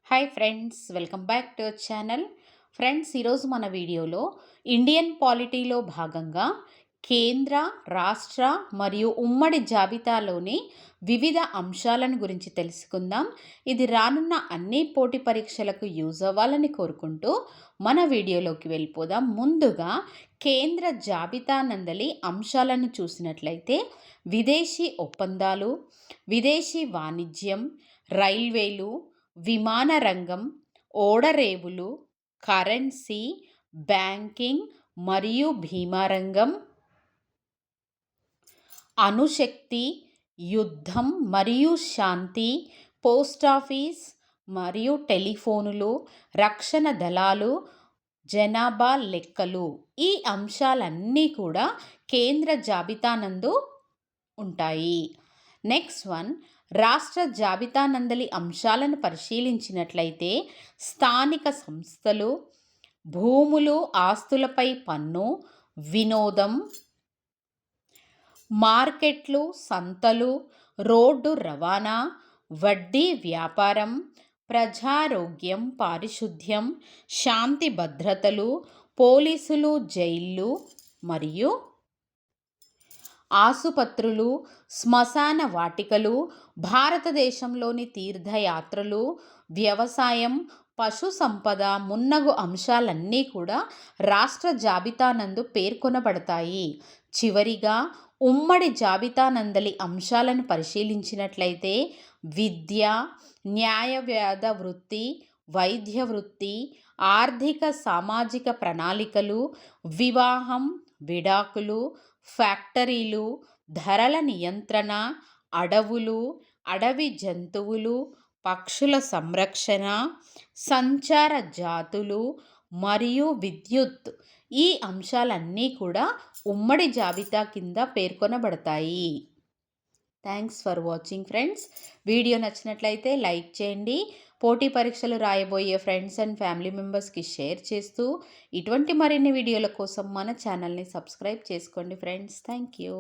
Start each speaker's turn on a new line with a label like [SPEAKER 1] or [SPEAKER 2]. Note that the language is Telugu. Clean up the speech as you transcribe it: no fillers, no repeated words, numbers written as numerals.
[SPEAKER 1] Hi friends, welcome back to our channel. Friends, ఈరోజు మన వీడియోలో ఇండియన్ పాలిటీలో భాగంగా కేంద్ర, రాష్ట్ర మరియు ఉమ్మడి జాబితాలోని వివిధ అంశాలను గురించి తెలుసుకుందాం. ఇది రానున్న అన్ని పోటీ పరీక్షలకు యూజ్ అవ్వాలని కోరుకుంటూ మన వీడియోలోకి వెళ్ళిపోదాం. ముందుగా కేంద్ర జాబితా నందలి అంశాలను చూసినట్లయితే విదేశీ ఒప్పందాలు, విదేశీ వాణిజ్యం, రైల్వేలు, విమాన రంగం, ఓడరేవులు, కరెన్సీ, బ్యాంకింగ్ మరియు బీమా రంగం, అణుశక్తి, యుద్ధం మరియు శాంతి, పోస్టాఫీస్ మరియు టెలిఫోనులు, రక్షణ దళాలు, జనాభా లెక్కలు. ఈ అంశాలన్నీ కూడా కేంద్ర జాబితా నందు ఉంటాయి. నెక్స్ట్ వన్, రాష్ట్ర జాబితా నందలి అంశాలను పరిశీలించినట్లయితే స్థానిక సంస్థలు, భూములు, ఆస్తులపై పన్ను, వినోదం, మార్కెట్లు, సంతలు, రోడ్డు రవాణా, వడ్డీ వ్యాపారం, ప్రజారోగ్యం, పారిశుద్ధ్యం, శాంతి భద్రతలు, పోలీసులు, జైళ్ళు మరియు ఆసుపత్రులు, శ్మశాన వాటికలు, భారతదేశంలోని తీర్థయాత్రలు, వ్యవసాయం, పశు సంపద మున్నగు అంశాలన్నీ కూడా రాష్ట్ర జాబితా నందు పేర్కొనబడతాయి. చివరిగా ఉమ్మడి జాబితా నందలి అంశాలను పరిశీలించినట్లయితే విద్య, న్యాయవాద వృత్తి, వైద్య వృత్తి, ఆర్థిక సామాజిక ప్రణాళికలు, వివాహం, విడాకులు, ఫ్యాక్టరీలు, ధరల నియంత్రణ, అడవులు, అడవి జంతువులు, పక్షుల సంరక్షణ, సంచార జాతులు మరియు విద్యుత్. ఈ అంశాలన్నీ కూడా ఉమ్మడి జాబితా కింద పేర్కొనబడతాయి. Thanks for watching friends. Video నచ్చినట్లయితే లైక్ చేయండి. పోటీ పరీక్షలు రాయబోయే ఫ్రెండ్స్ అండ్ ఫ్యామిలీ మెంబర్స్కి షేర్ చేస్తూ ఇటువంటి మరిన్ని వీడియోల కోసం మన ఛానల్ని సబ్స్క్రైబ్ చేసుకోండి ఫ్రెండ్స్. Thank you.